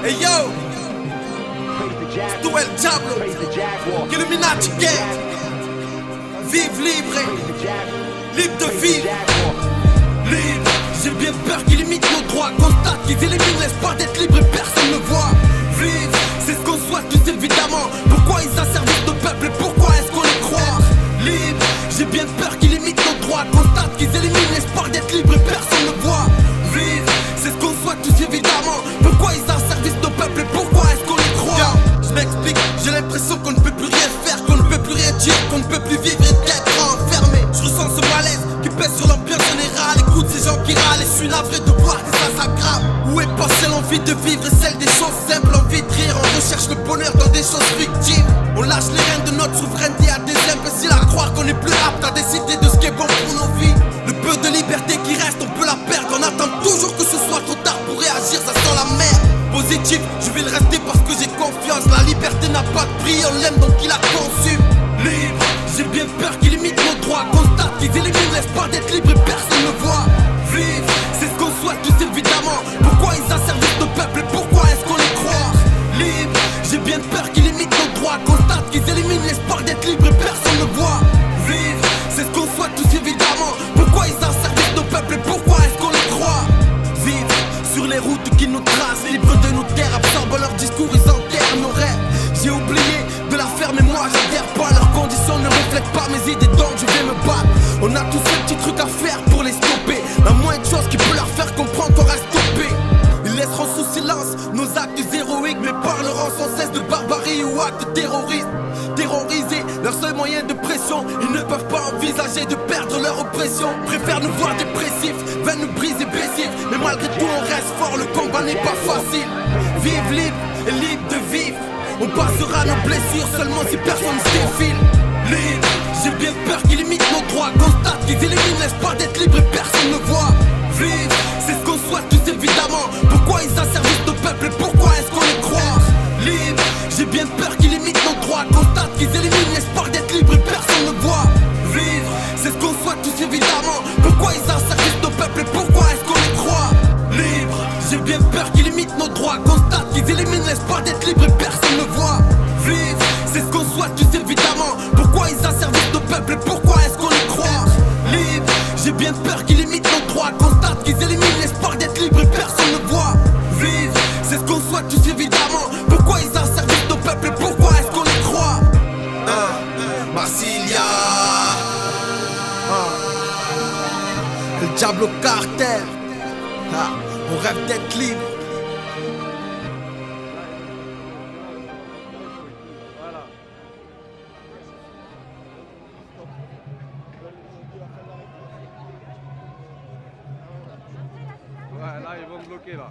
Hey yo, c'est tout El Diablo, Illuminati Gang. Vive libre, libre de vivre. Libre, j'ai bien peur qu'ils limitent nos droits. Constate qu'ils éliminent l'espoir d'être libre et personne ne voit. Vivre, c'est ce qu'on souhaite tous évidemment. Pourquoi ils asservissent nos peuples et pourquoi est-ce qu'on les croit? Libre, j'ai bien peur qu'ils limitent nos droits. Constate qu'ils éliminent l'espoir d'être libre et personne ne voit. Vivre, c'est ce qu'on souhaite tous évidemment. Pourquoi ils asservissent nos peuples et pourquoi est-ce qu'on les croit? Je m'explique, j'ai l'impression qu'on ne peut plus rien faire, qu'on ne peut plus rien dire, qu'on ne peut plus vivre et d'être enfermé. Je ressens ce malaise qui pèse sur l'ambiance générale. Écoute ces gens qui râlent et je suis navré de voir que ça s'aggrave. Où est passée l'envie de vivre et celle des choses simples? Envie de rire, on recherche le bonheur dans des choses fictives. On lâche les rênes de notre souveraineté à des imbéciles à croire qu'on est plus apte à décider de ce qui est bon pour nos vies. Le peu de liberté qui reste, on peut la perdre. On attend toujours que ce soit trop tard pour réagir, ça sent la merde. Positif, je vais le rester parce que j'ai confiance. La liberté n'a pas de prix, on l'aime donc il la consume. Libre, j'ai bien peur qu'ils limitent nos droits. Constate qu'ils éliminent l'espoir d'être libre et personne ne voit. Vivre, c'est ce qu'on souhaite tous évidemment. Pourquoi ils asservissent nos peuples et pourquoi est-ce qu'on les croit? Libre, j'ai bien peur qu'ils limitent nos droits. Constate qu'ils éliminent l'espoir d'être libre et personne ne voit. Vivre, c'est ce qu'on souhaite tous évidemment. Pourquoi ils asservissent nos peuples et pourquoi est-ce qu'on les croit? Vivre sur les routes qui nous tracent, libres de nos terres, absorbent leurs discours, ils enterrent nos rêves. J'ai oublié de la faire mais moi j'adhère pas. Leurs conditions ne reflètent pas mes idées donc je vais me battre. On a tous ces petits trucs à faire pour les stopper. La moindre chose qui peut leur faire comprendre qu'on reste stoppé. Ils laisseront sous silence nos actes héroïques, mais parleront sans cesse de barbarie ou actes terroristes. Terrorisés, leur seul moyen de pression, ils ne peuvent pas envisager de perdre leur oppression. Préfèrent nous voir dépressifs, veulent nous briser blessifs. Mais malgré tout on reste fort, le combat n'est pas facile. Vive libre et libre de vivre. On passera nos blessures seulement si personne ne se défile. Libre, j'ai bien peur qu'ils limitent nos droits. Constate qu'ils éliminent l'espoir d'être libre et personne ne voit. Vivre, c'est ce qu'on souhaite tous évidemment. Pourquoi ils asservissent nos peuples et pourquoi est-ce qu'on les croit? Libre, j'ai bien peur qu'ils limitent nos droits. Constate qu'ils éliminent l'espoir d'être libre et personne ne voit. Vivre, c'est ce qu'on souhaite tous évidemment. Pourquoi ils asservissent nos peuples et pourquoi est-ce qu'on les croit? Libre, j'ai bien peur qu'ils limitent nos droits. Constate qu'ils éliminent l'espoir d'être libre et personne ne voit. Vivre, c'est ce qu'on souhaite tous évidemment. Pourquoi ils asservissent nos peuples et pourquoi est-ce qu'on les croit? Libre, j'ai bien peur qu'ils limitent nos droits. Constate qu'ils éliminent l'espoir d'être libre et personne ne voit. Vivre, c'est ce qu'on souhaite tous évidemment. Pourquoi ils asservissent nos peuples et pourquoi est-ce qu'on les croit? Marsilia, le Diablo Carter. On rêve d'être libre. Ouais, là ils vont me bloquer là.